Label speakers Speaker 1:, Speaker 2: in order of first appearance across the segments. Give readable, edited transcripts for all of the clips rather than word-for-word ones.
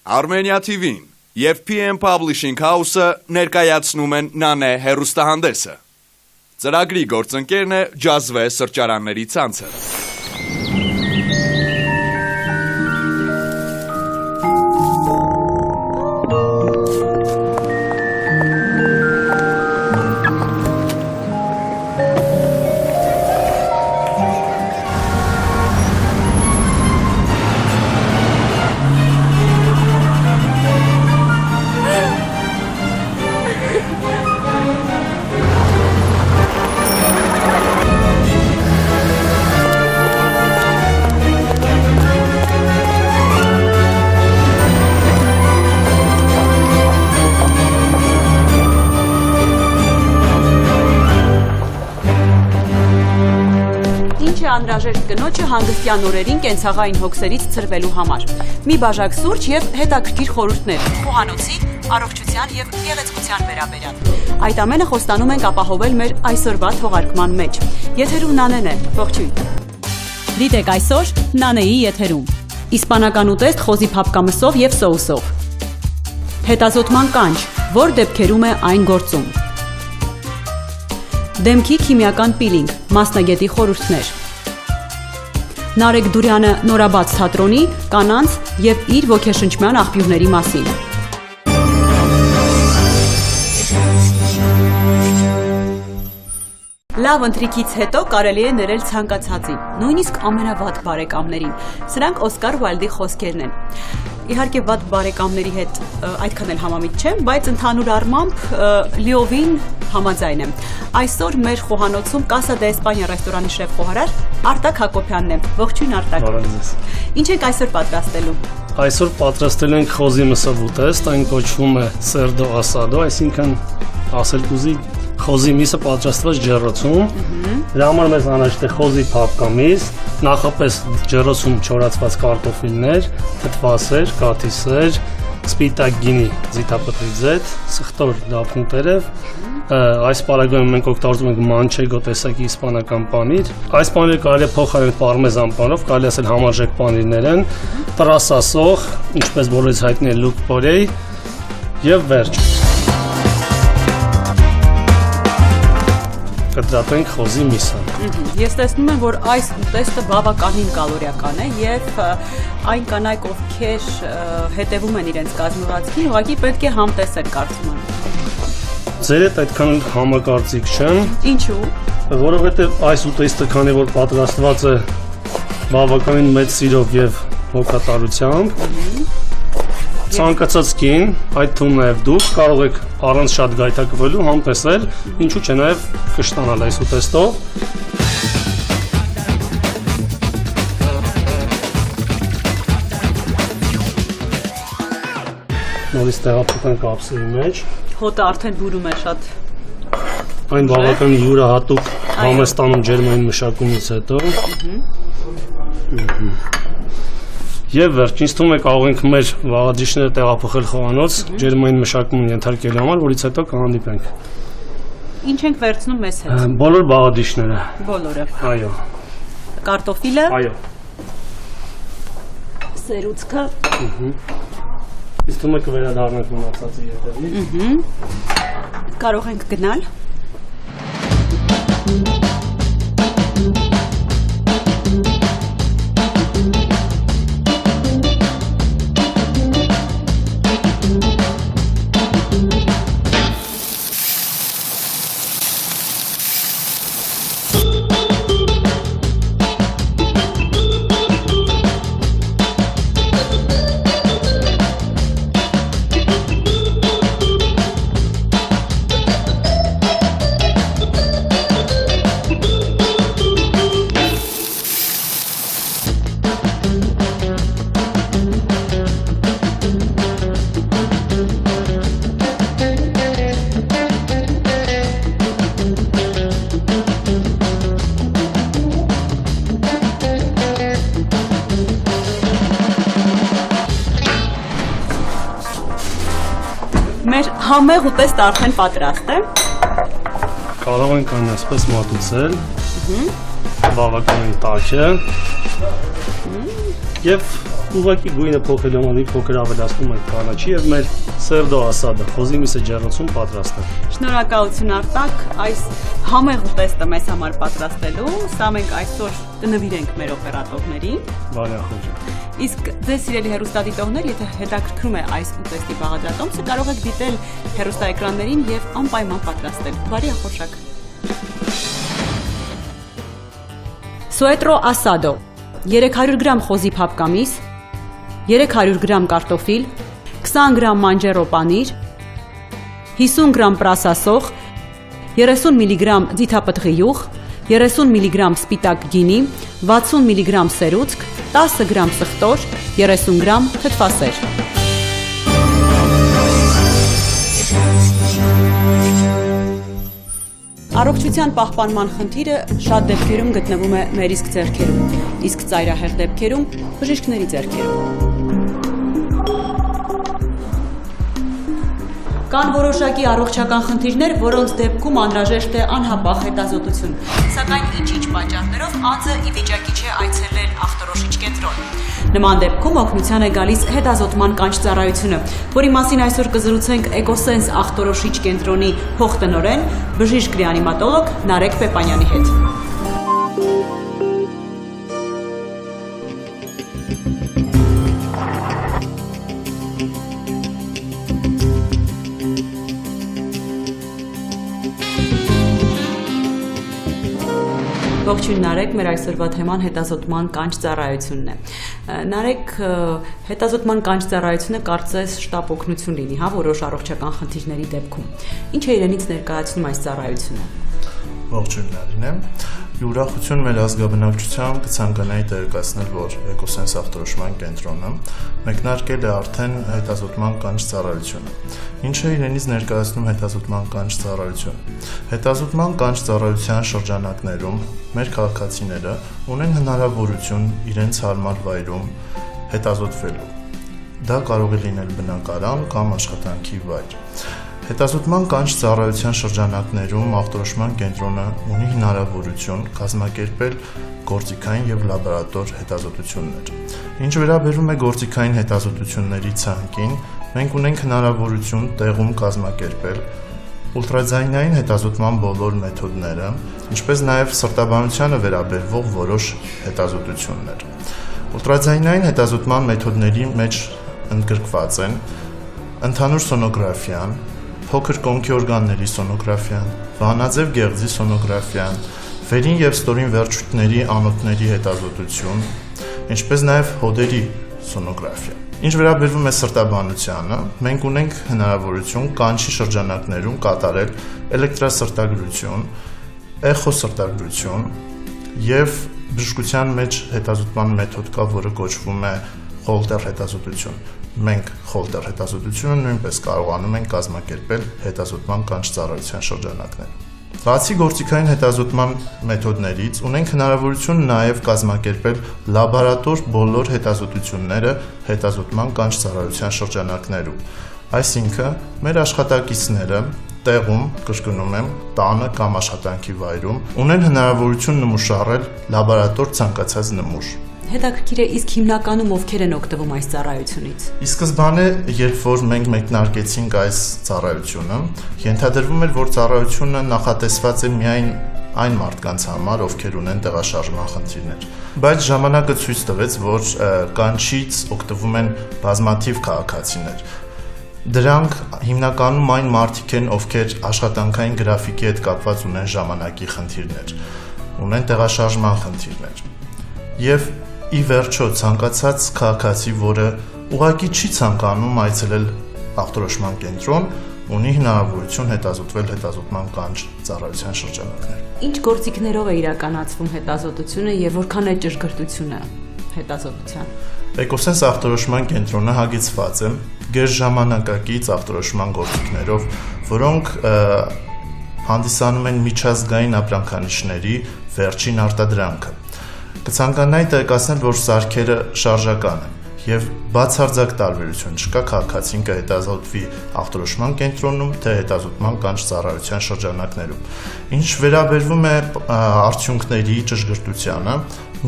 Speaker 1: Armenia TV-ին և PM Publishing House-ը ներկայացնում են Նանե հեռուստահանդեսը։ Ծրագրի գործընկերն է Ջազվե սրճարանների ցանցը։
Speaker 2: Անհրաժեշտ կնոջը հանգստյան օրերին կենցաղային հոգսերից ցրվելու համար։ Մի բաժակ սուրճ եւ հետաքրքիր խորհուրդներ, խոհանոցի, առողջության եւ գեղեցկության վերաբերյալ։ Այդ ամենը խոստանում ենք ապահովել մեր այսօրվա թողարկման մեջ։ Եթերում Նանեն է, ողջույն։ Դիտեք այսօր Նանեի եթերում։ Իսպանական ուտեստ խոզի փափկամսով եւ սոուսով։ Հետազոտման կանչ, որ դեպքերում է այն գործում։ Դեմքի քիմիական պիլինգ, մասնագետի խորհուրդներ։ Նարեկ Դուրյանը նորաբաց թատրոնի, կանանց և իր ոգեշնչման աղբյուրների մասին։ Լավ ընթրիքից հետո կարելի է ներել ցանկացածին, նույնիսկ ամենավատ բարեկամներին։ Սրանք Օսկար Ուայլդի խոսքերն են։ Իհարկե վատ բարեկամների հետ այդքան էլ համամիտ չեմ, բայց ընդհանուր առմամբ լիովին համաձայն եմ։ Այսօր մեր խոհանոցում Casa de España ռեստորանի շեֆ-խոհարար Արտակ Հակոբյանն է։ Ողջույն Արտակ։ Ինչ ենք այսօր պատրաստելու։
Speaker 3: Այսօր պատրաստել ենք խոզի մսով ուտեստ, այն կոչվում է cerdo asado, այսինքն ասել կուզի խոզի միսը պատրաստված ջեռոցում։ Դրա համար մեզ անհրաժեշտ է խոզի փափկամիս, նախապես ջեռոցում չորացված կարտոֆիլներ, թթվասեր, կաթիսեր, սպիտակ գինի, զիթապտղի ձեթ, սխտոր դափնու տերև։ Այս պարագայում մենք օգտագործում ենք մանչեգո տեսակի իսպանական պանիր։ Այս պանիրը կարելի է փոխարինել պարմեզան պանիրով, կարելի է ասել համարժեք պանիրներ են, տրասասող, ինչպես բոլորից հայտնի է լուկ պորեյ եւ վերջ։ Կտրատենք խոզի միսը։
Speaker 2: Ես տեսնում եմ, որ այս ուտեստը բավականին կալորիական է եւ այն կանայք, ովքեր հետևում են իրենց կազմվածքին, ուղղակի պետք է համտեսել կարծում եմ։
Speaker 3: Ձեր հետ այդքան համակարծիք չեմ։
Speaker 2: Ինչու՞։
Speaker 3: Որովհետեւ այս ուտեստը, քանի որ պատրաստված է բավականին մեծ սիրով եւ հոգատարությամբ, ցանկացած կին, այդ թվում նաև դուք կարող եք առանց շատ գայթակղվելու համտեսել, ինչու՞ չէ նաև կշտանալ այս ուտեստով։ Նորից տեղափոխենք ափսեի մեջ։
Speaker 2: Հոտը արդեն բուրում է շատ։
Speaker 3: Այն բավականին յուրահատուկ համեստանում ջերմային մշակումից հետո։ Եվ վերջ, ինձ թվում է կարող ենք մեր վաղադրիչները տեղափոխել խոհանոց, ջերմային մշակումն ենթարկելու համար, որից հետո կհանդիպենք։
Speaker 2: Ինչ ենք վերցնում մեզ հետ։
Speaker 3: Բոլոր բաղադրիչները։
Speaker 2: Բոլորը։
Speaker 3: Այո։
Speaker 2: Կարտոֆիլը։
Speaker 3: Այո։
Speaker 2: Սերուցքը։
Speaker 3: Ինձ թվում է կվերադառնանք մնացածի հետևից։
Speaker 2: Կարող ենք գնալ։ Մեր համեղ ուտեստ արդեն պատրաստ է։
Speaker 3: Կարող ենք այսպես մատուցել։ բավականին տաք է եւ ուղղակի գույնը փոխելու համար փոքր ավելացնում ենք կանաչի եւ մեր Սերդո Ասադը խոզի միսը ջեռոցում պատրաստ է։
Speaker 2: Շնորհակալություն Արտակ, այս համեղ ուտեստը մեզ համար պատրաստելու։ Սա մենք այսօր կնվիրենք մեր օպերատորներին։
Speaker 3: Բարեխոհ։
Speaker 2: Իսկ ձեզ սիրելի հեռուստադիտողներ, եթե հետաքրքրում է այս ուտեստի բաղադրատոմսը, կարող եք դիտել հեռուստաէկրաններին եւ անպայման պատրաստել։ Բարի ախորժակ։ Suetro asado 300 գրամ խոզի փափկամիս, 300 գրամ կարտոֆիլ, 20 գրամ մանջերո պանիր, 50 գրամ պրասասող, 30 միլիգրամ ձիթապտղի յուղ, 30 միլիգրամ սպիտակ գինի, 60 միլիգրամ սերուցք, 10 գրամ սխտոր, 30 գրամ թթվասեր։ Առողջության պահպանման խնդիրը շատ դեպքերում գտնվում է մեր իսկ ձեռքերում, իսկ ծայրահեղ դեպքերում բժիշկների ձեռքերում։ Կան որոշակի առողջական խնդիրներ, որոնց դեպքում անհրաժեշտ է անհապաղ հետազոտություն, սակայն ինչ-ինչ պատճառներով անձը ի վիճակի չէ այցելել ախտորոշիչ կենտրոն։ Նման դեպքում օգնության է գալիս հետազոտման կանչ ծառայությունը, որի մասին այսօր կզրուցենք Էկոսենս ախտորոշիչ կենտրոնի փոխտնօրեն, բժիշկ ռեանիմատոլոգ Նարեկ Պեպանյանի հետ։ Ողջույն Նարեկ, մեր այսօրվա թեման հետազոտման կանչ ծառայությունն է։ Նարեկ, հետազոտման կանչ ծառայությունը կարծես շտապ օգնություն լինի, հա, որոշ առողջական խնդիրների դեպքում։ Ինչ է իրենից ներկայացնում այս ծառայությունը։
Speaker 4: Ողջույն Նարինե, ուրախություն մեր ազգաբնակչությամբ կցանկանայի տեղեկացնել, որ Էկոսենս ախտորոշման կենտրոնը մեկնարկել է արդեն հետազոտման կանչ ծառայությունը։ Ինչ է իրենից ներկայացնում հետազոտման կանչ ծառայությունը։ Հետազոտման կանչ ծառայության շրջանակներում մեր քաղաքացիները ունեն հնարավորություն իրենց հարմար վայրում հետազոտվելու։ Դա կարող է լինել բնակարան կամ աշխատանքի վայր։ Հետազոտման կանչ ծառայության շրջանակներում ախտորոշման կենտրոնը ունի հնարավորություն կազմակերպել գործիքային եւ լաբորատոր հետազոտություններ։ Ինչ վերաբերում է գործիքային հետազոտությունների ցանկին, մենք ունենք հնարավորություն տեղում կազմակերպել ուլտրաձայնային հետազոտման բոլոր մեթոդները, ինչպես նաեւ սրտաբանությանը վերաբերվող որոշ հետազոտություններ։ Ուլտրաձայնային հետազոտման մեթոդների մեջ ընդգրկված են ընդհանուր սոնոգրաֆիան, փոքր կոնքի օրգանների սոնոգրաֆիան, վահանաձև գեղձի սոնոգրաֆիան, վերին եւ ստորին վերջույթների անոթների հետազոտություն, ինչպես նաեւ հոդերի սոնոգրաֆիա։ Ինչ վերաբերվում է սրտաբանությանը, մենք ունենք հնարավորություն կանչի շրջանակներում կատարել էլեկտրասրտագրություն, էխոսրտագրություն եւ բժշկության մեջ հետազոտման մեթոդ կա, որը կոչվում է խոլտեր հետազոտություն։ Մենք խոլտեր հետազոտությունը նույնպես կարողանում ենք կազմակերպել հետազոտման կանչ ծառայության շրջանակներում։ Բացի գործիքային հետազոտման մեթոդներից, ունենք հնարավորություն նաև կազմակերպել լաբորատոր բոլոր հետազոտությունները հետազոտման կանչ ծառայության շրջանակներում։ Այսինքն, մեր աշխատակիցները տեղում, կրկնում եմ, տանը կամ աշխատանքի վայրում ունեն հնարավորություն նմուշարել լաբորատոր ցանկացած նմուշ։
Speaker 2: Հետաքրքիր է, իսկ հիմնականում ովքեր են օգտվում այս ծառայությունից։
Speaker 4: Ի սկզբանե, երբ որ մենք մեկնարկեցինք այս ծառայությունը, ենթադրվում էր, որ ծառայությունը նախատեսված է միայն այն մարդկանց համար, ովքեր ունեն տեղաշարժման խնդիրներ։ Բայց ժամանակը ցույց տվեց, որ կանչից օգտվում են բազմաթիվ քաղաքացիներ։ Դրանք հիմնականում այն մարդիկ են, ովքեր աշխատանքային գրաֆիկի հետ կապված ունեն ժամանակի խնդիրներ, ունեն տեղաշարժման խնդիրներ։ Եվ ի վերջո ցանկացած քաղաքացի, որը ուղղակի չի ցանկանում այցելել ախտորոշման կենտրոն, ունի հնարավորություն հետազոտվել հետազոտման կանչ ծառայության շրջանակներում։
Speaker 2: Ինչ գործիքներով է իրականացվում հետազոտությունը եւ որքան է ճշգրտությունը հետազոտության։
Speaker 4: Էկոսենս ախտորոշման կենտրոնը հագեցված է գերժամանակակից ախտորոշման գործիքներով, որոնք հանդիսանում են միջազգային ապրանքանիշների վերջին արտադրանքը։ Կցանկանայի տեղեկացնել, որ սարքերը շարժական են եւ բացարձակ տարբերություն չկա քաղաքացին կհետազոտվի ախտորոշման կենտրոնում, թե հետազոտման կանչ ծառայության շրջանակներում։ Ինչ վերաբերվում է արդյունքների ճշգրտությանը,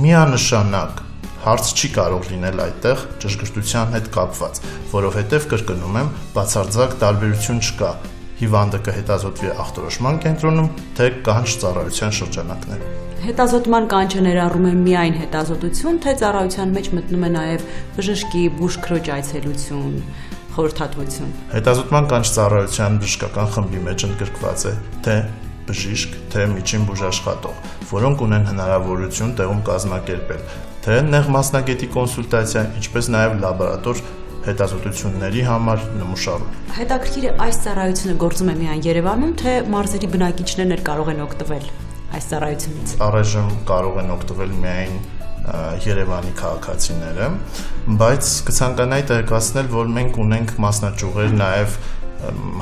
Speaker 4: միանշանակ հարց չի կարող լինել այդտեղ ճշգրտության հետ կապված, որովհետև կրկնում եմ, բացարձակ տարբերություն չկա հիվանդը կհետազոտվի ախտորոշման կենտրոնում, թե կանչ ծառայության շրջանակներում։
Speaker 2: Հետազոտման կանչը ներառում է միայն հետազոտություն, թե ծառայության մեջ մտնում է նաև բժշկի բուժքրոջ այցելություն, խորհրդատվություն։
Speaker 4: Հետազոտման կանչ ծառայության բժշկական խմբի մեջ ընդգրկված է թե բժիշկ, թե միջին բուժաշխատող, որոնք ունեն հնարավորություն տեղում կազմակերպել թե նեղ մասնագետի կոնսուլտացիա, ինչպես նաև լաբորատոր հետազոտությունների համար նմուշարում։
Speaker 2: Հետաքրքիր է, այս ծառայությունը գործում է միայն Երևանում, թե մարզերի բնակիչներն կարող են օգտվել այս ծառայությունից։
Speaker 4: Առայժմ կարող են օգտվել միայն Երևանի քաղաքացիները, բայց կցանկանայի տեղեկացնել, որ մենք ունենք մասնաճյուղեր նաև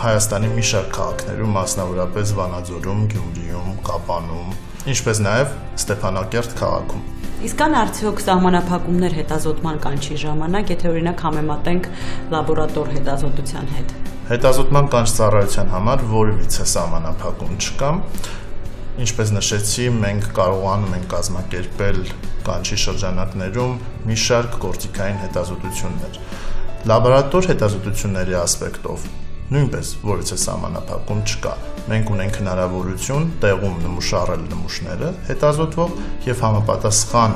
Speaker 4: Հայաստանի մի շարք քաղաքներում, մասնավորապես Վանաձորում, Գյումրիում, Կապանում, ինչպես նաև Ստեփանակերտ քաղաքում։
Speaker 2: Իսկ կան արդյոք սահմանափակումներ հետազոտման կանչի ժամանակ, եթե օրինակ համեմատենք լաբորատոր հետազոտության հետ։
Speaker 4: Հետազոտման կանչ ծառայության համար որևիցե սահմանափակում չկա։ Ինչպես նշեցի, մենք կարողանում ենք կազմակերպել կանչի շրջանակներում մի շարք գործիքային հետազոտություններ։ Լաբորատոր հետազոտությունների ասպեկտով նույնպես որևիցե սահմանափակում չկա։ Մենք ունենք հնարավորություն տեղում նմուշարել նմուշները հետազոտվող եւ համապատասխան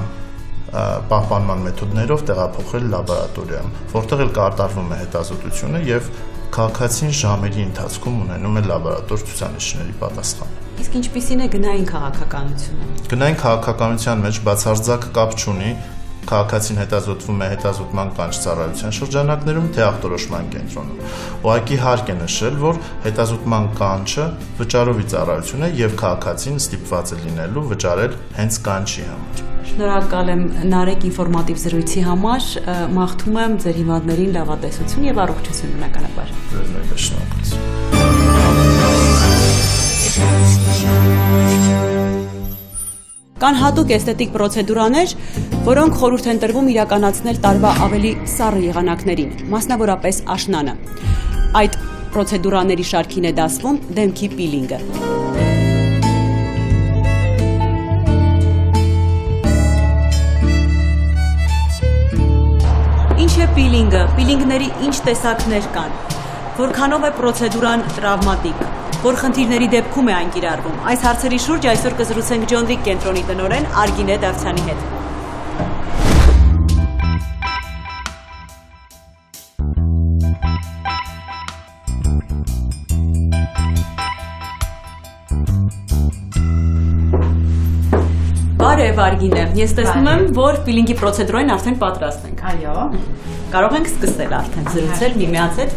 Speaker 4: պահպանման մեթոդներով տեղափոխել լաբորատորիայում, որտեղ էլ կատարվում է հետազոտությունը եւ քաղաքացին ժամերի ընթացքում ունենում է լաբորատոր ցուցանիշների պատասխան։
Speaker 2: Իսկ ինչպիսին է գնային քաղաքականությունը։
Speaker 4: Գնային քաղաքականության մեջ բացարձակ կապ չունի քաղաքացին հետազոտվում է հետազոտման կանչ ծառայության շրջանակներում թե ախտորոշման կենտրոնում։ Ուղղակի հարկ է նշել, որ հետազոտման կանչը վճարովի ծառայություն է եւ քաղաքացին ստիպված է լինելու վճարել հենց կանչի համար։
Speaker 2: Շնորհակալ եմ Նարեկ ինֆորմատիվ զրույցի համար, մաղթում եմ ձեր հիվանդներին լավատեսություն եւ առողջություն բնականաբար։
Speaker 4: Շնորհակալություն։
Speaker 2: Կան հատուկ էսթետիկ պրոցեդուրաներ, որոնք խորհուրդ են տրվում իրականացնել տարվա ավելի սառը եղանակներին, մասնավորապես աշնանը։ Այդ պրոցեդուրաների շարքին է դասվում դեմքի պիլինգը։ Ինչ է պիլինգը, պիլինգների ինչ տեսակներ կան, որքանով է պրոցեդուրան տրավմատիկ, որ խնդիրների դեպքում է այն կիրառվում։ Այս հարցերի շուրջ այսօր կզրուցենք Ջոն Դիկ կենտրոնի տնօրեն Արգինե Դավթյանի հետ։ Բարև Արգինե, ես տեսնում եմ, որ պիլինգի պրոցեդուրային արդեն պատրաստ ենք։
Speaker 5: Այո։
Speaker 2: Կարող ենք սկսել արդեն զրուցել միմյանց հետ,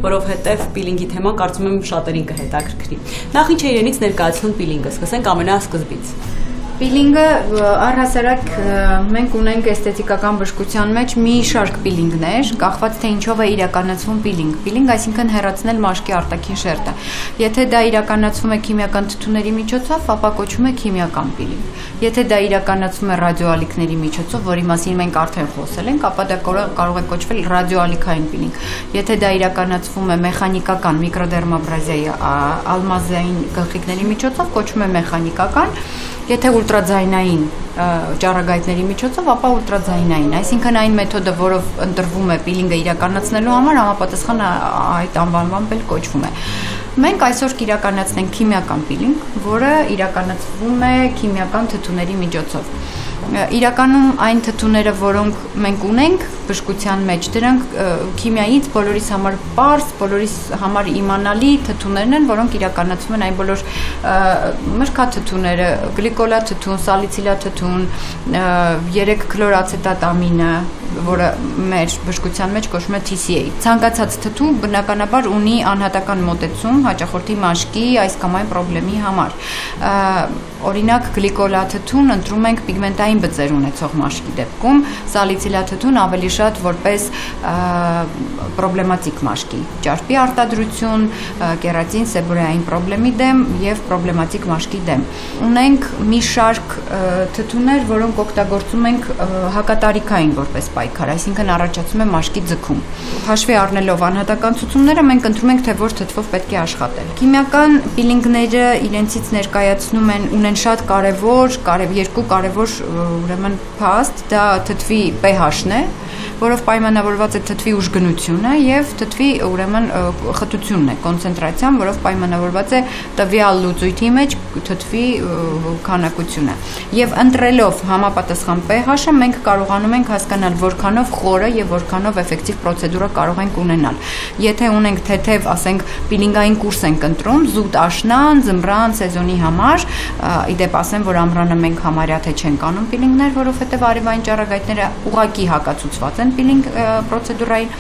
Speaker 2: որովհետև պիլինգի թեման կարծում եմ շատերին կհետաքրքրի։ Նախ ինչ է իրենից ներկայացնում պիլինգը, սկսենք ամենասկզբից։
Speaker 5: Պիլինգը առհասարակ մենք ունենք էսթետիկական բժշկության մեջ մի շարք պիլինգներ, կախված թե ինչով է իրականացվում պիլինգ։ Պիլինգ, այսինքն հեռացնել մաշկի արտաքին շերտը։ Եթե դա իրականացվում է քիմիական թթուների միջոցով, ապա կոչվում է քիմիական պիլինգ։ Եթե դա իրականացվում է ռադիոալիքների միջոցով, որի մասին մենք արդեն խոսել ենք, ապա դա կարող է կոչվել ռադիոալիքային պիլինգ։ Եթե դա իրականացվում է մեխանիկական միկրոդերմաբրազիայի ալմազային գլխիկների միջոցով, կոչվում է մեխանիկական։ Եթե ուլտրաձայնային ճառագայթների միջոցով, ապա ուլտրաձայնային, այսինքն այն մեթոդը, որով ընտրվում է պիլինգը իրականացնելու համար, համապատասխան այդ անվանմամբ էլ կոչվում է։ Մենք այսօր կիրականացնենք քիմիական պիլինգ, որը իրականացվում է քիմիական թթուների միջոցով։ Իրականում այն թթուները, որոնք մենք ունենք բժշկության մեջ, դրանք քիմիայից բոլորիս համար պարզ, բոլորիս համար իմանալի թթուներն են, որոնք իրականացվում են այն բոլոր մրգաթթուները, գլիկոլաթթուն, սալիցիլաթթուն, 3 քլորացետատամինը, որը մեր բժշկության մեջ կոչվում է TCA։ Ցանկացած թթու բնականաբար ունի անհատական մոտեցում հաճախորդի մաշկի այս կամ այն խնդրի համար։ Օրինակ գլիկոլաթթուն ընտրում ենք պիգմենտային բծեր ունեցող մաշկի դեպքում, սալիցիլաթթուն ավելի շատ որպես պրոբլեմատիկ մաշկի, ճարպի արտադրություն, կերատին սեբորեային պրոբլեմի դեմ եւ պրոբլեմատիկ մաշկի դեմ։ Ունենք մի շարք թթուներ, որոնք օգտագործում ենք հակատարիքային որպես պայքար, այսինքն առաջացում է մաշկի ձգում։ Հաշվի առնելով անհատական ցուցումները մենք ընտրում ենք, թե որ թթվով պետք է աշխատել։ Քիմիական պիլինգները իրենցից ներկայացնում ունեն շատ երկու կարևոր ուրեմն փաստ, դա թթվի pH-ն է, որով պայմանավորված է թթվի ուժգնությունը եւ թթվի ուրեմն խտությունն է, կոնցենտրացիան, որով պայմանավորված է տվյալ լուծույթի մեջ թթվի քանակությունը։ Եվ ընտրելով համապատասխան pH-ը մենք կարողանում ենք հասկանալ որքանով խորը եւ որքանով էֆեկտիվ պրոցեդուրա կարող ենք ունենալ։ Եթե ունենք թեթև, ասենք, պիլինգային կուրս ենք ընտրում, զուտ աշնան, ձմռան, սեզոնի համար, իդեպ ասեմ, որ ամռանը մենք համարյա թե չենք անում պիլինգներ, որովհետեւ արևային ճառագայթները ուղղակի հակացուցված են պիլինգ պրոցեդուրային։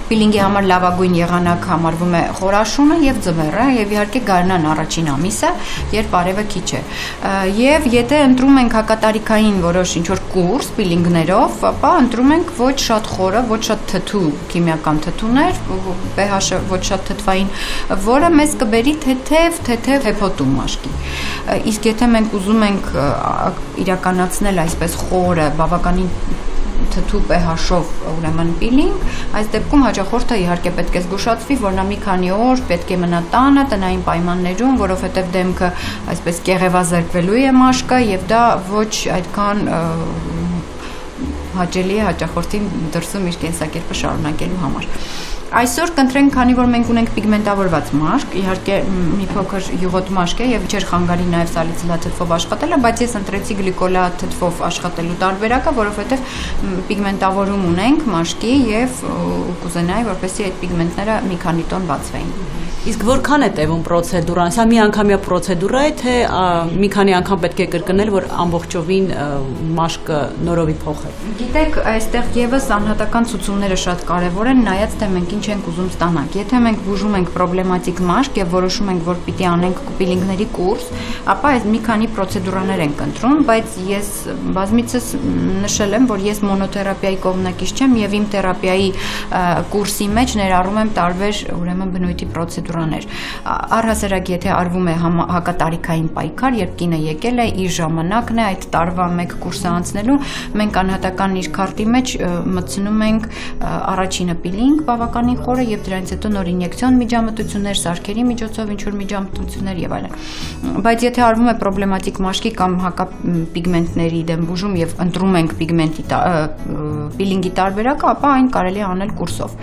Speaker 5: Պիլինգի համար լավագույն եղանակ համարվում է խորաշունը եւ ձմեռը եւ իհարկե գարնան առաջին ամիսը, երբ արևը քիչ է։ Եվ եթե ընտրում ենք հակատարիքային որոշ ինչ-որ կուրս պիլինգներով, ապա ընտրում ենք ոչ շատ խորը, ոչ շատ թթու քիմիական թթուներ, pH-ը ոչ շատ թթվային, որը մեզ կբերի թեթև թեփոտում մաշկի։ Իսկ եթե մենք ուզում ենք իրականացնել այսպես խորը, բավականին թթու pH-ով ուրեմն պիլինգ, այս դեպքում հաճախորդը իհարկե պետք է զգուշացվի, որ նա մի քանի օր պետք է մնա տանը, տնային պայմաններում, որովհետև դեմքը այսպես կեղևազերկվելու է մաշկը եւ դա ոչ այդքան հաճելի է հաճախորդին դրսում իր կենսակերպը շարունակելու համար։ Այսօր կընտրենք, քանի որ մենք ունենք պիգմենտավորված մաշկ, իհարկե մի փոքր յուղոտ մաշկ է եւ չէր խանգարի նաեւ սալիցիլաթթվով աշխատելը, բայց ես ընտրեցի գլիկոլաթթվով աշխատելու տարբերակը, որովհետեւ պիգմենտավորում ունենք մաշկի եւ կուզենայի, որպեսզի այդ պիգմենտները մի քանի տոն բացվեին։
Speaker 2: Իսկ որքան է տևում պրոցեդուրան, սա մի անգամյա պրոցեդուրա է, թե մի քանի անգամ պետք է կրկնել, որ ամբողջովին մաշկը նորովի փոխել։
Speaker 5: Գիտեք, այստեղ եւս անհատական ցուցումները շատ կարեւոր են, նայած թե մենք ինչ ենք ուզում ստանալ։ Եթե մենք բուժում ենք պրոբլեմատիկ մաշկ եւ որոշում ենք, որ պիտի անենք պիլինգների կուրս, ապա այս մի քանի պրոցեդուրաներ ենք ընտրում, բայց ես բազմիցս նշել եմ, որ ես մոնոթերապիայի կողմնակից չեմ եւ իմ թերապիայի կուրսի մեջ ներառում եմ տարբեր ուրեմն բնույթի պրոցեդուրաներ։ Առհասարակ եթե արվում է հակատարիքային պայքար, երբ կինը եկել է, իր ժամանակն է այդ տարվա մեկ կուրսը անցնելու, մենք անհատական իր քարտի մեջ մտցնում ենք առաջինը պիլինգ բավականին խորը եւ դրանից հետո նոր ինյեկցիոն միջամտություններ, սարքերի միջոցով ինչ-որ միջամտություններ եւ այլն։ Բայց եթե արվում է պրոբլեմատիկ մաշկի կամ հակապիգմենտների դեմ բուժում եւ ընտրում ենք պիլինգի տարբերակը, ապա այն կարելի է անել կուրսով։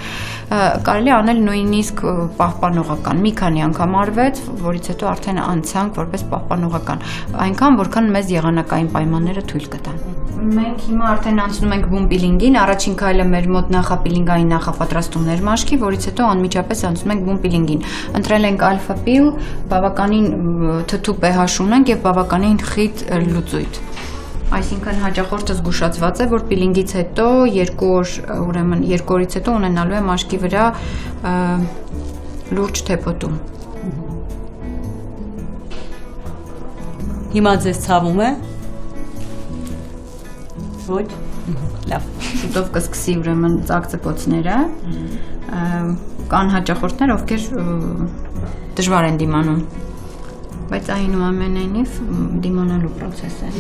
Speaker 5: Կարելի է անել նույնիսկ պահպանողական, մի քանի անգամ արվեց, որից հետո արդեն անցանք որպես պահպանողական, այնքան որքան մեզ եղանակային պայմանները թույլ կտան։ Մենք հիմա արդեն անցնում ենք բում պիլինգին, առաջին քայլը մեր մոտ նախապիլինգային նախապատրաստումներ մաշկի, որից հետո անմիջապես անցնում ենք բում պիլինգին։ Ընտրել ենք ալֆա պիլ, բավականին թթու pH ունենք եւ բավականին խիտ լուծույթ։ Այսինքն հաճախորդը զգուշացված է, որ պիլինգից հետո 2 օր, ուրեմն 2 օրից հետո ունենալու է մաշկի վրա լուրջ թեփոտում։
Speaker 2: Հիմա ձեզ ցավում է։ Ոչ։ Լավ։
Speaker 5: Շուտով կսկսի ուրեմն ծակծկոցները։ Կան հաճախորդներ, ովքեր դժվար են դիմանում, բայց այնուամենայնիվ դիմանալու process է։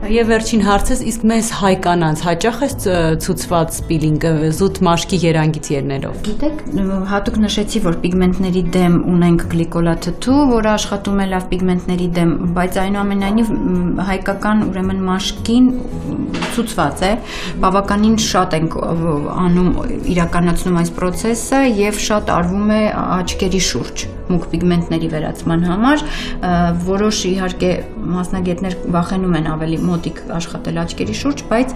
Speaker 2: Եվ վերջին հարցս, իսկ մեզ հայ կանանց հաճախ է ցուցված պիլինգը զուտ մաշկի երանգից ելնելով։
Speaker 5: Գիտեք, հատուկ նշեցի, որ պիգմենտների դեմ ունենք գլիկոլաթթու, որը աշխատում է լավ պիգմենտների դեմ, բայց այնուամենայնիվ հայկական ուրեմն մաշկին ցուցված է, բավականին շատ ենք անում իրականացնում այս process-ը եւ շատ արվում է աչքերի շուրջ մուգ պիգմենտների վերացման համար, որոշ իհարկե մասնագետներ վախենում են ավելի մոտիկ աշխատել աչքերի շուրջ, բայց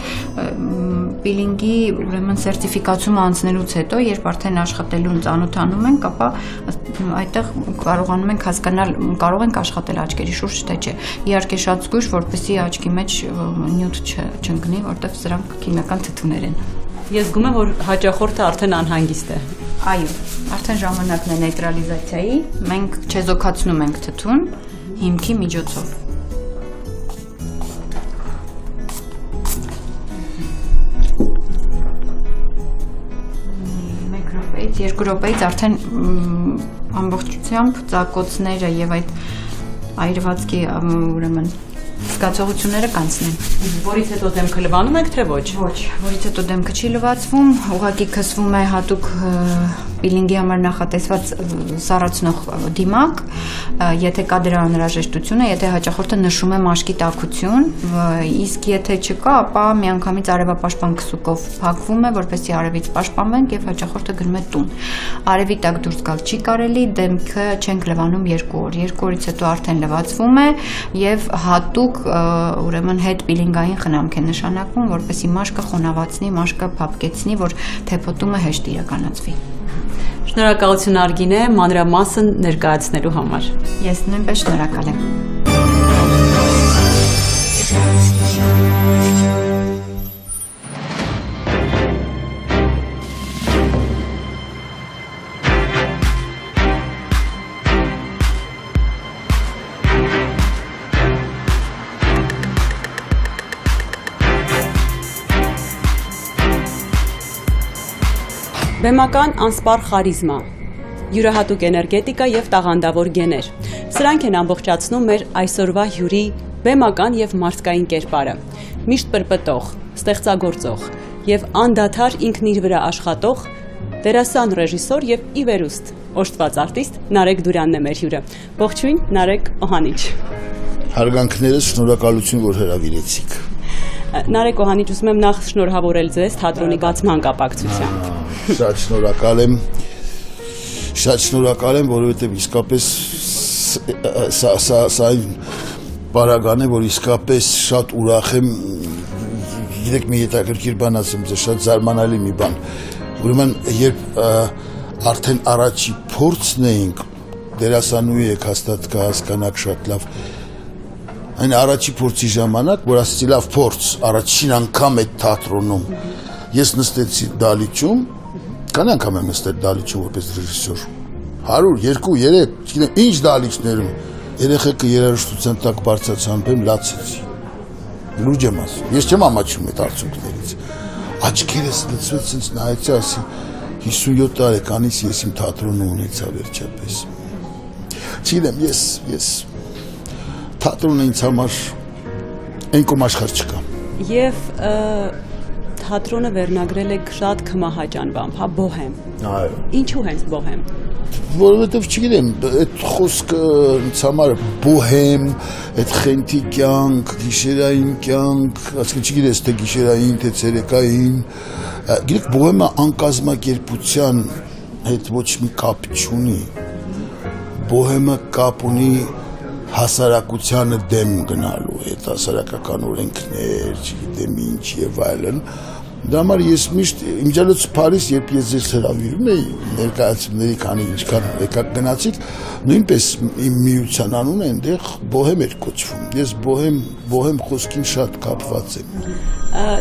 Speaker 5: պիլինգի ուրեմն սերտիֆիկացումը անցնելուց հետո, երբ արդեն աշխատելուն ծանոթանում ենք, ապա այդտեղ կարողանում ենք հասկանալ, կարող ենք աշխատել աչքերի շուրջ, թե չէ։ Իհարկե շատ զգույշ, որպեսզի աչքի մեջ նյութ չընկնի, որտեղ սրանք քիմիական թթուներ են։
Speaker 2: Ես զգում եմ, որ հաճախորդը արդեն անհանգիստ է։
Speaker 5: Այո, արդեն ժամանակն է նեյտրալիզացիայի, մենք չեզոքացնում ենք թթուն հիմքի միջոցով։ Մեկ րոպեից, 2 րոպեից արդեն ամբողջությամբ ծակոցները եւ այդ այրվածքի ուրեմն զգացողությունները կանցնեն։
Speaker 2: Որից հետո դեմքը լվանում եք, թե ոչ։
Speaker 5: Ոչ, որից հետո դեմքը չի լվացվում, ուղղակի քսվում է հատուկ պիլինգի համար նախատեսված սառեցնող դիմակ, եթե կա դրա անհրաժեշտությունը, եթե հաճախորդը նշում է մաշկի տաքություն, իսկ եթե չկա, ապա միանգամից արևապաշտպան քսուկով փակվում է, որպեսզի արևից պաշտպանվենք եւ հաճախորդը գնում է տուն։ Արևի տակ դուրս գալ չի կարելի, դեմքը չենք լվանում 2 օր։ 2 օրից հետո արդեն լվացվում է եւ հատուկ ուրեմն հետ պիլինգային խնամք է նշանակվում, որպեսզի մաշկը խոնավացնի, մաշկը փափկեցնի, որ թեփոտումը հեշտ իրականացվի։
Speaker 2: Շնորհակալություն Արգինե, մանրամասն ներկայացնելու համար։
Speaker 5: Ես նույնպես շնորհակալ եմ։
Speaker 2: Բեմական անսպառ խարիզմա, յուրահատուկ էներգետիկա եւ տաղանդավոր գեներ։ Սրանք են ամբողջացնում մեր այսօրվա հյուրի բեմական եւ մարզկային կերպարը։ Միշտ պրպտող, ստեղծագործող եւ անդադար ինքն իր վրա աշխատող դերասան, ռեժիսոր եւ ի վերուստ օժտված արտիստ Նարեկ Դուրյանն է մեր հյուրը։ Ողջույն, Նարեկ Օհանիչ։
Speaker 6: Հարգանքներս, շնորհակալություն, որ հրավիրեցիք։
Speaker 2: Նարեկ Օհանիչ, ուզում եմ նախ շնորհավորել ձեզ թատրոնի բացման կապակցությամբ։
Speaker 6: Շատ շնորհակալ եմ, որովհետև իսկապես սա այն պարագան է, որ իսկապես շատ ուրախ եմ, գիտեք մի հետաքրքիր բան ասեմ, ձեզ շատ զարմանալի մի բան, ուրեմն երբ արդեն առաջի փորձն էինք, դերասանուհի եք հաստատ կհասկանաք շատ լավ, այն առաջի փորձի ժամանակ, որ ասեցի լավ փորձ, առաջին անգամ այդ թատրոնում, ես նստեցի դալիճում, քանի անգամ եմ նստել դալիճում որպես ռեժիսոր, 100, 2, 3, չգիտեմ ինչ դալիճներում, երեխեքը երաժշտության տակ բարձրացան, լացեցի, լուրջ եմ ասում, ես չեմ ամաչում այդ արդյունքներից, աչքերս լցվեց, ինձ նայեցի, ասի 57 տարեկանից ես իմ թատրոնը ունեցա վերջապես, չգիտեմ, ես թատրոնը ինձ համար այն կոմ աշխարհ չկա։
Speaker 2: Եվ թատրոնը վերնագրել եք շատ քմահաճանվամբ, հա, բոհեմ։
Speaker 6: Այո։
Speaker 2: Ինչու հենց բոհեմ։
Speaker 6: Որովհետև չգիտեմ, այդ խոսքը ինձ համար բոհեմ, այդ խենթի կյանք, գիշերային կյանք, ասենք չգիտես թե գիշերային, թե ցերեկային, գիտեք բոհեմը անկազմակերպության հետ ոչ մի կապ չունի։ Բոհեմը կապ ունի հասարակությանը դեմ գնալու հետ, հասարակական օրենքներ, չգիտեմ ինչ եւ այլն, Դա համար ես միշտ իմջալոց Փարիզ, երբ ես ձեզ հրավիրում էի ներկայացումների քանի ինչքան եկաք գնացիք, նույնպես իմ միության անունը այնտեղ բոհեմ էր կոչվում։ Ես բոհեմ խոսքին շատ կապված եմ։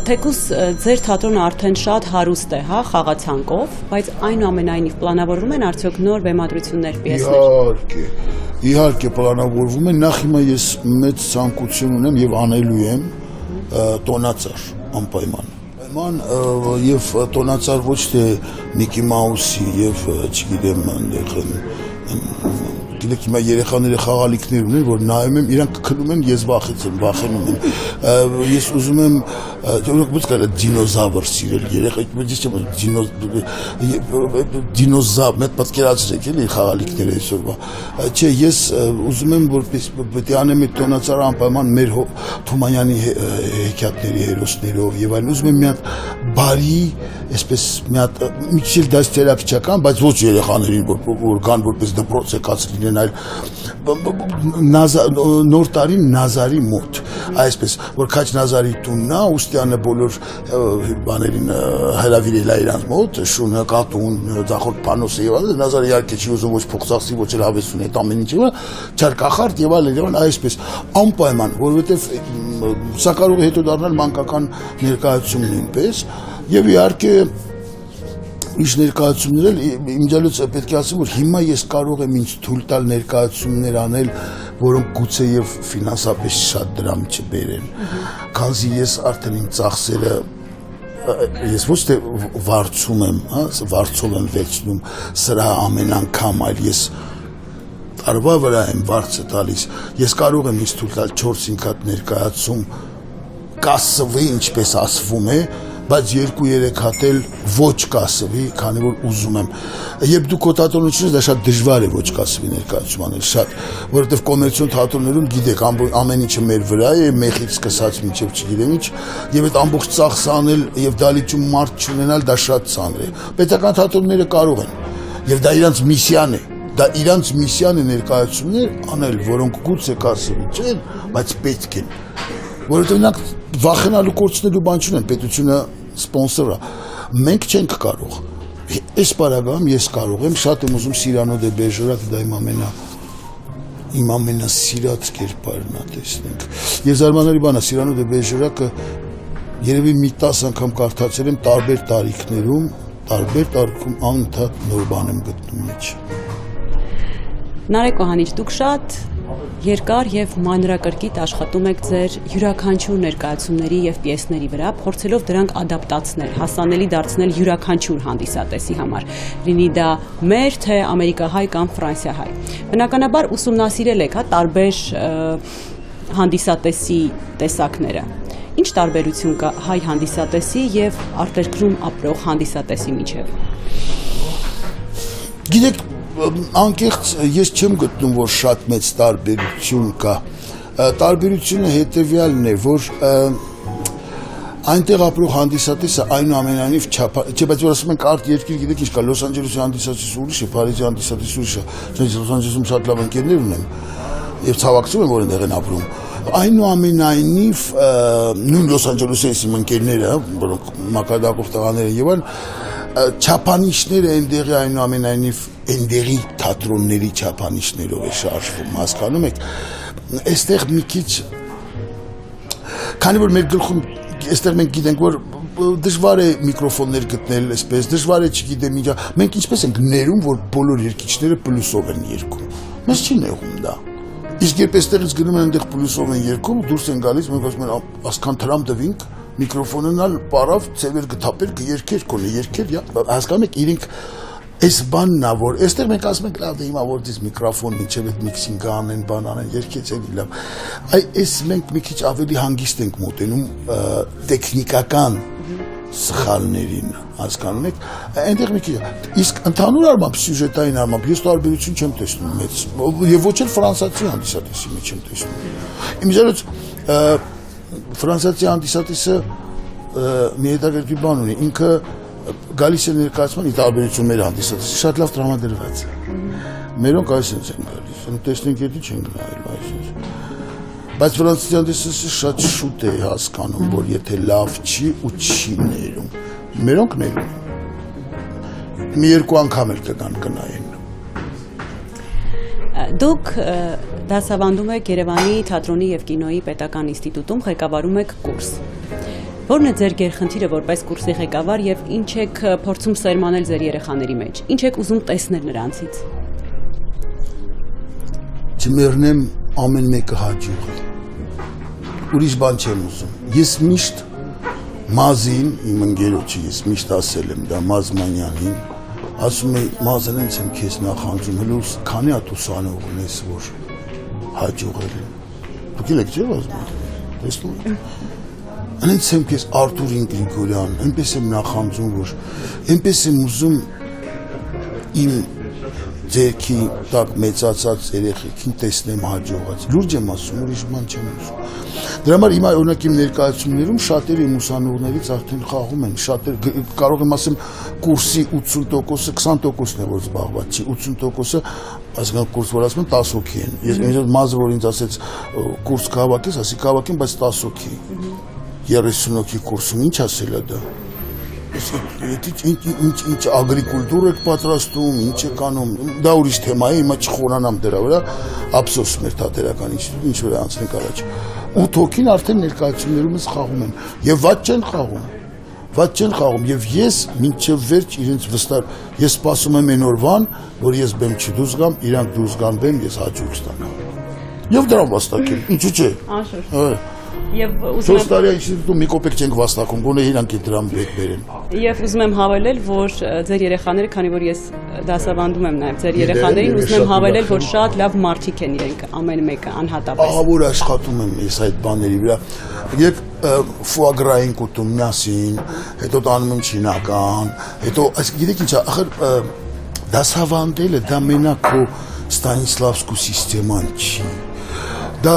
Speaker 2: Թեկուզ ձեր թատրոնը արդեն շատ հարուստ է, հա, խաղացանկով, բայց այնուամենայնիվ պլանավորվում են արդյոք նոր բեմադրություններ, պիեսներ։
Speaker 6: Իհարկե պլանավորվում են, նախ հիմա ես մեծ ցանկություն ունեմ եւ անելու եմ տոնածառ անպայման եւ տոնածառ ոչ թե Միկի Մաուսի եւ չգիտեմ այնտեղ գիտեք հիմա երեխաները խաղալիքներ ունեն, որ նայում եմ, իրանք քնում են, ես վախենում եմ։ Ես ուզում եմ, օրինակ ո՞նց կարա դինոզավր սիրել երեխա, ես չեմ դինոզավր, մեծ պատկերացրեք էլի խաղալիքները այսօրվա։ Չէ, ես ուզում եմ, որպես պետք է անեմ այդ տոնածառը անպայման մեր Թումանյանի հեքիաթների հերոսներով եւ այլն, ուզում եմ մի հատ բարի, այսպես մի հատ մի քիչ դաստիարակչական, բայց ոչ երեխաներին, որ կան որպես դպրոց եկած լինեն, այլ նոր տարին Նազարի մոտ, այսպես, որ Քաչ Նազարի տունն է, Ուստյանը բոլոր բաներին հրավիրել է իրանց մոտ, շունը, կատուն, ձախորդ պանոսը եւ այլն, Նազարը իհարկե չի ուզում ոչ փոխսասի, ոչ էլ հավեսուն այդ ամեն ինչը, չարկախարդ եւ այլն, այսպես, անպայման, որովհետեւ սա կարող է հետո դառնալ մանկական ներկայացում նույնպես, եւ իհարկե Իշ ներկայացումներ էլ իմջալոց պետք է ասեմ, որ հիմա ես կարող եմ ինձ թույլ տալ ներկայացումներ անել, որոնք գուցե եւ ֆինանսապես շատ դրամ չբերեն, քանզի ես արդեն իմ ծախսերը ես ոչ թե վարձում եմ, հա, վարձով եմ վերցնում սրա ամեն անգամ, այլ ես տարվա վրա եմ վարձը տալիս, ես կարող եմ ինձ թույլ տալ 4-5 հատ ներկայացում կասվի, ինչպես ասվում է, բայց 2-3 հատ էլ ոչ կասվի, քանի որ ուզում եմ։ Երբ դու քո թատրոնությունից դա շատ դժվար է ոչ կասվի ներկայացում անել, շատ, որովհետև կոմերցիոն թատրոններում գիտեք, ամեն ինչը մեր վրա է, մեխից սկսած մինչև չգիտեմ ինչ, եւ այդ ամբողջ ծախսը անել եւ դալիճում մարդ չունենալ, դա շատ ծանր է։ Պետական թատրոնները կարող են, եւ դա իրանց միսիան է։ Դա իրանց միսիան է ներկայացումներ անել, որոնք գուցե կասվի չեն, բայց պետք են։ Որովհետև նրանք վախենալու կորցնելու բան չունեն, պետությունը սպոնսոր է։ Մենք չենք կարող։ Այս բարակայում ես կարող եմ, շատ եմ ուզում Սիրանո դե Բերժերակը, դա իմ ամենասիրած կերպարն է, տեսնենք։ Ես զարմանալի բան է, Սիրանո դե Բերժերակը երևի մի 10 անգամ կարդացել եմ տարբեր տարիքներում, տարբեր տարիքում անընդհատ նոր բան եմ գտնում մեջ։
Speaker 2: Նարեկ Կոհանիչ, դուք շատ երկար եւ մանրակրկիտ աշխատում եք ձեր յուրաքանչյուր ներկայացումների եւ պիեսների վրա, փորձելով դրանք ադապտացնել, հասանելի դարձնել յուրաքանչյուր հանդիսատեսի համար, լինի դա մեր թե ամերիկահայ կամ ֆրանսիահայ։ Բնականաբար ուսումնասիրել եք, տարբեր հանդիսատեսի տեսակները։ Ինչ տարբերություն կա հայ հանդիսատեսի եւ արտերկրում ապրող հանդիսատեսի միջեւ։
Speaker 6: Գիտեք, անկեղծ ես չեմ գտնում, որ շատ մեծ տարբերություն կա։ Տարբերությունը հետևյալն է, որ այնտեղ ապրող հանդիսատեսը այնուամենայնիվ չէ, բայց որ ասում ենք արտ երկիր, գիտեք ինչ կա, Լոս Անջելեսի հանդիսատեսը ուրիշ է, Փարիզի հանդիսատեսը ուրիշ է, ես Լոս Անջելեսում շատ լավ ընկերներ ունեմ եւ ցավակցում եմ, որ այնտեղ են ապրում։ Այնուամենայնիվ նույն Լոս Անջելեսի իմ ընկերները, որոնք մակարդակով տղաներ են եւ այլն, չափանիշները այնտեղի այնուամենայնիվ այնտեղի թատրոնների չափանիշներով է շարժվում, հասկանում եք։ Այստեղ մի քիչ, քանի որ մեր գլխում, այստեղ մենք գիտենք, որ դժվար է միկրոֆոններ գտնել, այսպես դժվար է, չգիտեմ ինչա, մենք ինչպես ենք ներում, որ բոլոր երգիչները պլյուսով են երգում։ Մեզ չի նեղում դա։ Իսկ երբ այստեղից գնում են այնտեղ պլյուսով են երգում, դուրս են գալիս, մենք ասում են, ասքան տրամ տվինք, միկրոֆոնն ալ պարավ, ծևեր գտապեր, երգեր կոնե, երգեր, հասկանում եք, իրենք այս բանն է, որ այստեղ մենք ասում ենք, լավ, հիմա որ դից միկրոֆոն մինչև այդ միքսինգը անեն, բան անեն, երգեց էլի լավ։ Այս մենք մի քիչ ավելի հանգիստ ենք մոտենում տեխնիկական սխալներին, հասկանում եք, այնտեղ մի քիչ, իսկ ընդհանուր առմամբ սյուժետային առմամբ ես տարբերություն չեմ տեսնում մեծ, եւ ոչ էլ ֆրանսիացի հանդիսատեսի մեջ չեմ տեսնում։ Իմ զերոց ֆրանսիացի հանդիսատեսը մի հետաքրքիր բան ունի, ինքը գալիս է ներկայացման ի տարբերություն մեր հանդիսատեսի, շատ լավ տրամադրված է։ Մերոնք այսպես են գալիս, տեսնենք եթե չեն գնալ այսպես։ Բայց ֆրանսիացի հանդիսատեսը շատ շուտ է հասկանում, որ եթե լավ չի ու չի ներում, մերոնք ներում են։ Մի երկու անգամ էլ կգան կնայեն։
Speaker 2: Դուք դասավանդում եք Երևանի թատրոնի եւ կինոյի պետական ինստիտուտում, ղեկավարում եք կուրս։ Որն է ձեր գերխնդիրը որպես կուրսի ղեկավար եւ ինչ եք փորձում սերմանել ձեր երեխաների մեջ։ Ինչ եք ուզում տեսնել նրանցից։
Speaker 6: Չմեռնեմ ամեն մեկը հաջող։ Ուրիշ բան չեմ ուզում։ Ես միշտ Մազին, իմ ընկերոջը ես միշտ ասել եմ դա Մազմանյանին, ասում եմ Մազեն ինձ եմ քեզ նախանձում, հենց քանի հատ ուսանող ունես, որ հաջողել են։ Դուք եք չէ՞ ասում։ Տեսնում եք։ Անից եմ քեզ Արտուրին Գրիգորյան, այնպես եմ նախանձում, որ այնպես եմ ուզում իմ ձերքի տակ մեծացած երեխեքին տեսնեմ հաջողած։ Լուրջ եմ ասում, ուրիշ բան չեմ ուզում։ Դրա համար հիմա օրինակ իմ ներկայացումներում շատերը իմ ուսանողներից արդեն խաղում են, շատեր կարող եմ ասեմ կուրսի 80%-ը 20%-ն է որ զբաղված չի, 80%-ը այսինքն կուրս որ ասում են 10 հոգի են։ Ես ինձ մազը որ ինձ ասեց կուրս կհավաքես, ասի կհավաքեմ, բայց 10 հոգի։ 30 հոգի կուրսում ինչ ասել է դա։ Ինչ ագրիկուլտուր եք պատրաստում, ինչ եք անում, դա ուրիշ թեմա է, հիմա չխորանամ դրա վրա, ափսոս մեր թատերական ինստիտուտը ինչ որ անցնենք առաջ։ 8 հոգին արդեն ներկայացումներում ես խաղում են եւ ված չեն խաղում եւ ես մինչեւ վերջ իրենց վստահ ես սպասում եմ այն օրվան, որ ես բեմ չդուրս գամ, իրանք դուրս գան բեմ, ես հաջող ստանամ։ Եվ դրան վաստակեմ, ինչու՞ չէ։ Անշուշտ։
Speaker 2: Եվ
Speaker 6: 4 տարի ինստիտուտում մի կոպեկ չենք վաստակում, գոնե իրանք է դրան բեկ բերեն։
Speaker 2: Եվ ուզում եմ հավելել, որ ձեր երեխաները, քանի որ ես դասավանդում եմ նաև ձեր երեխաներին, ուզում եմ հավելել, որ շատ լավ մարդիկ են իրենք ամեն մեկը անհատապես։
Speaker 6: Ահա որ աշխատում եմ ես այդ բաների վրա։ Երբ ֆուագրային կուտում միասին, հետո տանում եմ չինական, հետո գիտեք ինչ, ախր դասավանդելը դա մենակ քո Ստանիսլավսկու սիստեման չի։ Դա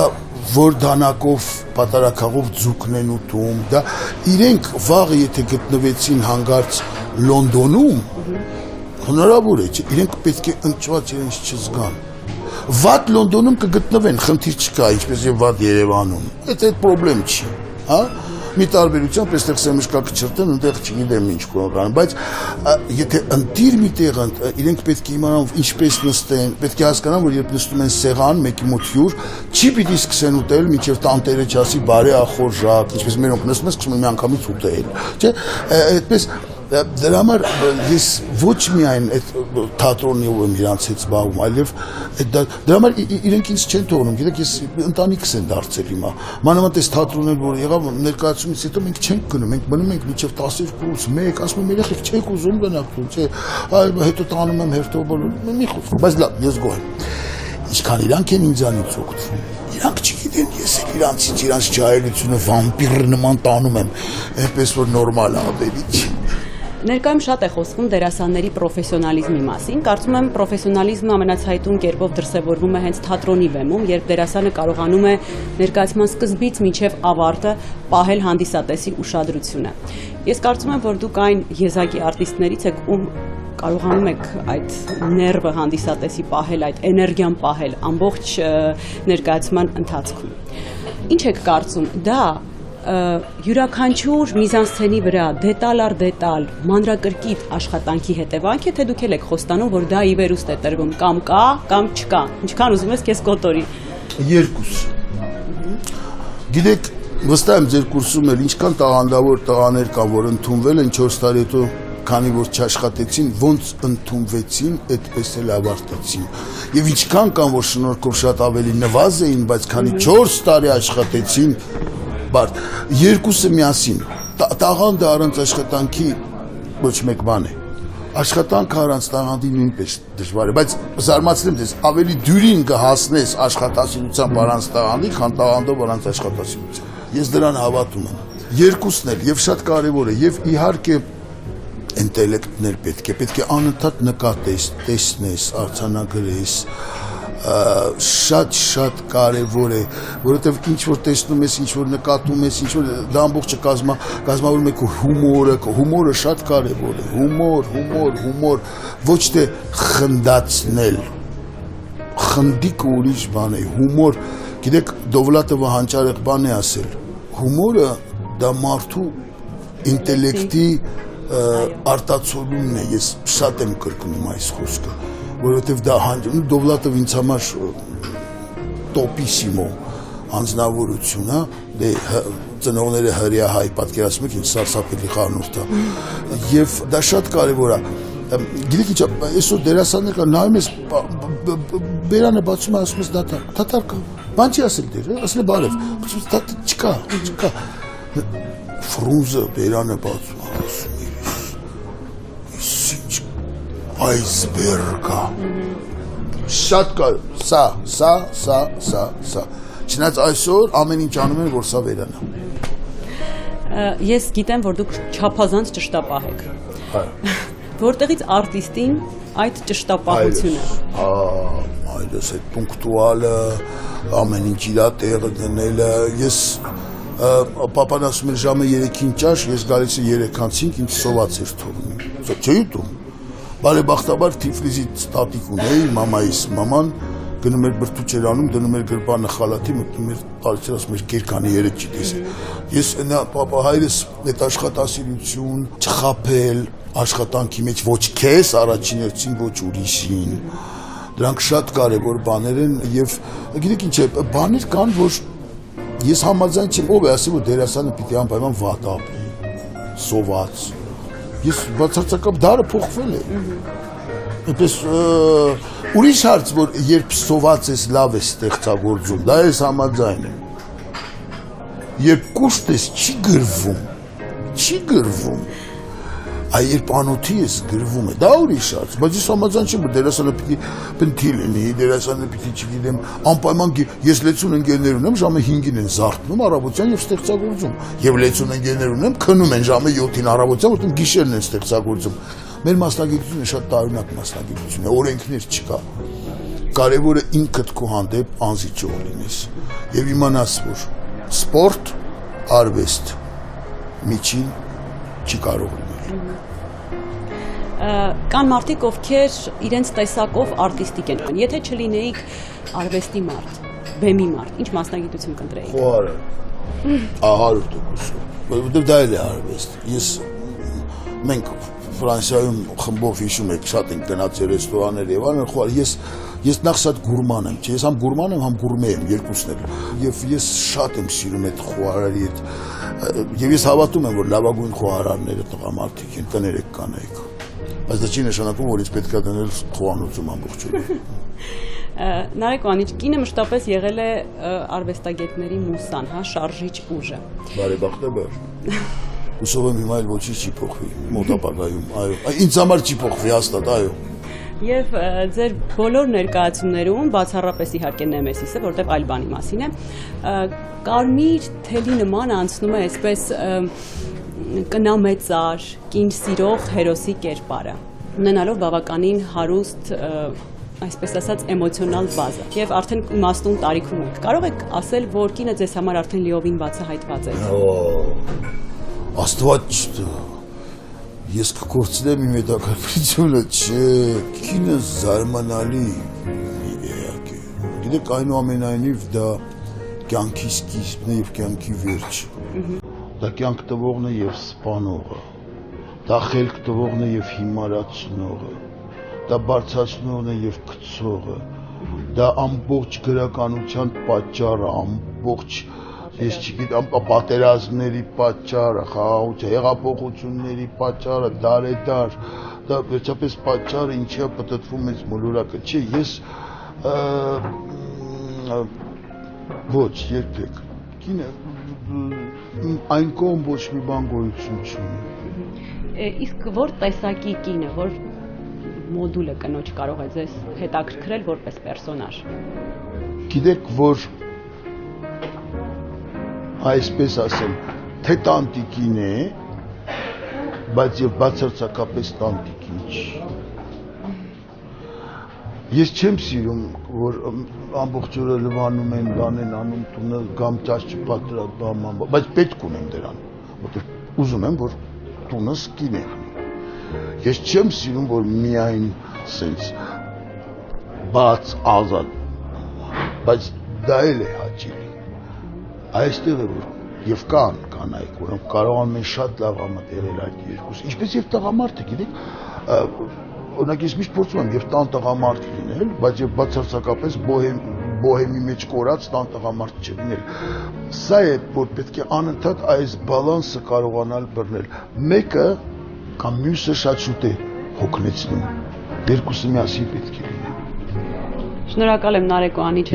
Speaker 6: որ դանակով պատարակաղով ձուկն են ուտում, դա իրենք վաղը եթե գտնվեցին հանգարց Լոնդոնում, հնարավոր է, իրենք պետք է ընկճված իրենց չզգան։ Վատ Լոնդոնում կգտնվեն, խնդիր չկա, ինչպես եւ վատ Երևանում։ Այդ պրոբլեմ չի, հա։ Մի տարբերությամբ այստեղ սեմշկակը չրտեն, այնտեղ չգիտեմ ինչ կան, բայց եթե ընտիր մի տեղ իրենք պետք է իմանան ինչպես նստեն, պետք է հասկանան, որ երբ նստում են սեղան, մեկի մոտ հյուր, չի պիտի սկսեն ուտել, մինչև տանտերը չասի բարի ախորժակ, ինչպես մենոնք նստում են, սկսում են միանգամից ուտել, չէ՞, այդպես դրա համար ես ոչ միայն այդ թատրոնով եմ իրանց հետ զբաղվում, այլև դրա համար իրենք ինձ չեն թողնում, գիտեք, ես ընտանիքս են դարձել հիմա։ Մանավանդ այս թատրոններ, որ եղավ ներկայացումից հետո մենք չենք գնում, մենք մնում ենք մինչև 12-ից 1, ասում եմ երեխեք չեք ուզում գնաք դու, չէ, հետո տանում եմ հերթով բոլոր, մի խոսք, բայց լավ, ես գոհ եմ։ Ինչքան իրանք են ինձանից օգտվում։ Իրանք չգիտեն, ես էլ իրանց ջահելությունը վամպիր նման տանում եմ, այնպես որ նորմալ ավելի չի։
Speaker 2: Ներկայում շատ է խոսվում դերասանների պրոֆեսիոնալիզմի մասին։ Կարծում եմ պրոֆեսիոնալիզմը ամենացայտուն կերպով դրսևորվում է հենց թատրոնի բեմում, երբ դերասանը կարողանում է ներկայացման սկզբից մինչև ավարտը պահել հանդիսատեսի ուշադրությունը։ Ես կարծում եմ, որ դուք այն եզակի արտիստներից եք, ում կարողանում եք այդ ներվը հանդիսատեսի պահել, այդ էներգիան պահել ամբողջ ներկայացման ընթացքում։ Ինչ եք կարծում, դա յուրաքանչյուր միզանսցենի վրա դետալ առ դետալ մանրակրկիտ աշխատանքի հետևանք է, թե դուք եք խոստանում, որ դա ի վերուստ է տրվում, կամ կա, կամ չկա, ինչքան ուզում ես քեզ կոտորի։
Speaker 6: Երկուս։ Գիտեք, վստահ եմ ձեր կուրսում էլ ինչքան տաղանդավոր տղաներ կան, որ ընդունվել են 4 տարի հետո, քանի որ չաշխատեցին, ոնց ընդունվեցին, այդպես էլ ավարտեցին։ Եվ ինչքան կան, որ շնորհքով շատ ավելի նվազ էին, բայց քանի 4 տարի աշխատեցին, բարդ, երկուսը միասին, տաղանդը առանց աշխատանքի ոչ մեկ բան է, աշխատանքը առանց տաղանդի նույնպես դժվար է, բայց զարմացնեմ ձեզ, ավելի դյուրին կհասնես աշխատասիրությամբ առանց տաղանդի, քան տաղանդով առանց աշխատասիրությամբ, ես դրան հավատում եմ, երկուսն էլ և շատ կարևոր է, և իհարկե ինտելեկտներ պետք է անընդհատ նկատես, տեսնես, արձանագրես, շատ կարևոր է, որովհետև ինչ որ տեսնում ես, ինչ որ նկատում ես, ինչ որ դա ամբողջը կազմավորում է քո հումորը շատ կարևոր է, հումոր, ոչ թե խնդացնել, խնդիկը ուրիշ բան է, հումոր, գիտեք, Դովլատովը հանճարեղ բան է ասել, հումորը դա մարդու ինտելեկտի արտացոլումն է, ես շատ եմ կրկնում այս խոսքը, որովհետև դա Դովլատով ինձ համար տոպիսիմո անձնավորություն, դե ծնողները հրյա հայ, պատկերացնում եք ինչ սարսափելի խառնուրդ է, և դա շատ կարևոր է, գիտեք ինչ, այսօր դերասաններ կան, նայում ես, բերանը բացում է, ասում ես դատար կա, բան չի ասել դեր, ասել է բարև, չկա, Ֆրունզը բերանը բացում է, ասում այսբերգա, շատ կարևոր, սա, չնայած այսօր ամեն ինչ անում են, որ սա վերանա։
Speaker 2: Ես գիտեմ, որ դուք չափազանց ճշտապահ եք, որտեղից արտիստին այդ ճշտապահությունը։
Speaker 6: Այլս այդ պունկտուալը, ամեն ինչ իրա տեղը դնելը, ես պապան ասում էր ժամը 3-ին ճաշ, ես գալիս է 3-5, ինձ սոված էր թողնում, չէի ուտում։ Բարեբախտաբար Թիֆլիսից տատիկ ունեի, մամայիս մաման գնում էր բրդուճ էր անում, դնում էր գրպանը խալաթի, մտնում էր տարիցեր, ասում էր կերկանի երեկ չի տեսել։ Ես հայրս այդ աշխատասիրություն, չխաբել, աշխատանքի մեջ ոչ քեզ, առաջին հերթին ոչ ուրիշին, դրանք շատ կարևոր բաներ են և գիտեք ինչ է, բաներ կան, որ ես համաձայն չեմ, ով է ասի, որ դերասանը պիտի անպայման վատ ապրի, սոված, ես բացարձակապ դարը փոխվել է, այնպես ուրիշ հարց, որ երբ սոված ես լավ ես ստեղծագործում, դա ես համաձայն եմ, երբ կուշտես չի գրվում, այ երբ անոթի ես գրվում է, դա ուրիշ հարց, բայց ես համաձայն չեմ, որ դերասանը պիտի բնթի լինի, դերասանը պիտի չգիտեմ, անպայման ես լեցուն ընկերներ ունեմ, ժամը 5-ին են զարթնում առավոտյան եւ ստեղծագործում, եւ լեցուն ընկերներ ունեմ, քնում են ժամը 7-ին առավոտյան, որտեղ գիշերն են ստեղծագործում։ Մեր մասնագիտությունը շատ տարօրինակ մասնագիտություն է, օրենքներ չկա։ Կարևորը ինքդ քո հանդեպ անզիջող լինես եւ իմանաս, որ սպորտ, արվեստ միջին չի կարող լինել։
Speaker 2: Կան մարդիկ, ովքեր իրենց տեսակով արտիստիկ են։ Եթե չլինեիք արվեստի մարդ, բեմի մարդ, ինչ մասնագիտություն կընտրեիք։
Speaker 6: Խոհարը։ 100%։ Որովհետև դա էլ է արվեստ։ Մենք Ֆրանսիայում խմբով հիշում եք, շատ ենք գնացել ռեստորաններ եւ այլն, խոհար, ես նախ շատ գուրման եմ, չէ՞, ես համ գուրման եմ, համ գուրմե եմ, երկուսն էլ։ Եվ ես շատ եմ սիրում այդ խոհարարի հետ։ Եվ ես հավատում եմ, որ լավագույն խոհարարները տղամարդիկ են, կներեք կանայք։ Բայց դա չի նշանակում, որ ինձ պետք է դնել խոհանոցում ամբողջովին։
Speaker 2: Նարեկ Վանիչ, կինը մշտապես եղել է արվեստագետների մուսան, հա, շարժիչ ուժը։
Speaker 6: Բարեբախտաբար։ Հուսով եմ հիմա էլ ոչինչ չի փոխվի, մոտ ապագայում, այո։ Ինձ համար չի փոխվի հաստատ, այո։
Speaker 2: Եվ ձեր բոլոր ներկայացումներում, բացառապես իհարկե Նեմեսիսը, որտեղ այլ բանի մասին է, կարմիր թելի նման անցնում է այսպես կնամեծար, կին սիրող հերոսի կերպարը, ունենալով բավականին հարուստ, այսպես ասած, էմոցիոնալ բազա։ Եվ արդեն իմաստուն տարիքում եք։ Կարող եք ասել, որ կինը ձեզ համար արդեն լիովին բացահայտված է։
Speaker 6: Աստված ես կկործնեմ իմ հետաքրքրությունը, չէ, կինը զարմանալի էակ է։ Գիտեք, այնուամենայնիվ դա կյանքի սկիզբն է եւ կյանքի վերջը։ Դա կյանք տվողն է եւ սպանողը, դա խելք տվողն է եւ հիմարացնողը, դա բարձրացնողն է եւ գցողը, դա ամբողջ գրականության պատճառը, ամբողջ, ես չգիտեմ, պատերազմների պատճառը, խաղաղության, հեղափոխությունների պատճառը, դարեդար, դա վերջապես պատճառը, ինչի է պտտվում այս մոլորակը, չէ, ես ոչ, երբեք, կինը այն կողմ ոչ մի բան գոյություն չունի։
Speaker 2: Իսկ որ տեսակի կինը, որ մոդուլը կնոջ կարող է ձեզ հետաքրքրել որպես պերսոնաժ։
Speaker 6: Գիտեք, որ այսպես ասեմ, թե տանտիկին է, բայց եւ բացարձակապես տանտիկին չի։ Ես չեմ սիրում, որ ամբողջ օրը լվանում են, բան են անում, տունը գամ ճաշ չպատրատ, բամ, բայց պետք ունեմ դրան, որտեղ ուզում եմ, որ տունս կին է խմի։ Ես չեմ սիրում, որ միայն սենց բաց, ազատ, բայց դա էլ է հաճելի։ Այստեղ է, որ եւ կան կանայք, որոնք կարողանում են շատ լավ համատեղել այդ երկուսը, ինչպես եւ տղամարդը, գիտեք, օրինակ ես միշտ փորձում եմ եւ տան տղամարդ լինել, բայց եւ բացարձակապես բոհեմի մեջ կորած տան տղամարդ չլինել։ Սա է, որ պետք է անընդհատ այս բալանսը կարողանալ բռնել։ Մեկը կամ մյուսը շատ շուտ է հոգնեցնում։ Երկուսը միասին պետք է լինեն։
Speaker 2: Շնորհակալ եմ Նարեկ Վանիչ,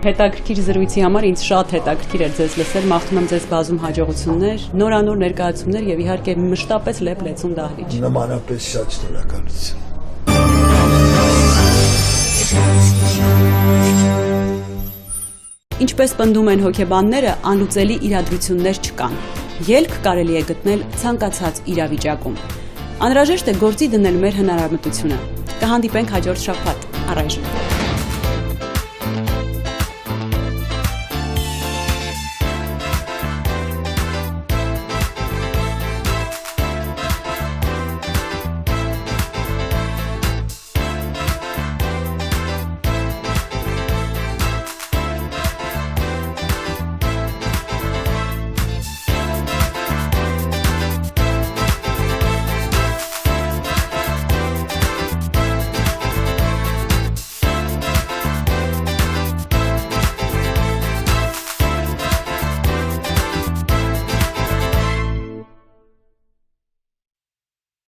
Speaker 2: հետաքրքիր զրույցի համար, ինձ շատ հետաքրքիր էր ձեզ լսել, մաղթում եմ ձեզ բազում հաջողություններ, նորանոր ներկայացումներ եւ իհարկե մշտապես լեփ-լեցուն դահլիճ։
Speaker 6: Նմանապես շատ շնորհակալություն։
Speaker 2: Ինչպես պնդում են հոգեբանները, անլուծելի իրադրություններ չկան։ Ելք կարելի է գտնել ցանկացած իրավիճակում։ Անհրաժեշտ է գործի դնել մեր հնարամտությունը։ Կհանդիպենք հաջորդ շաբաթ, առայժմ։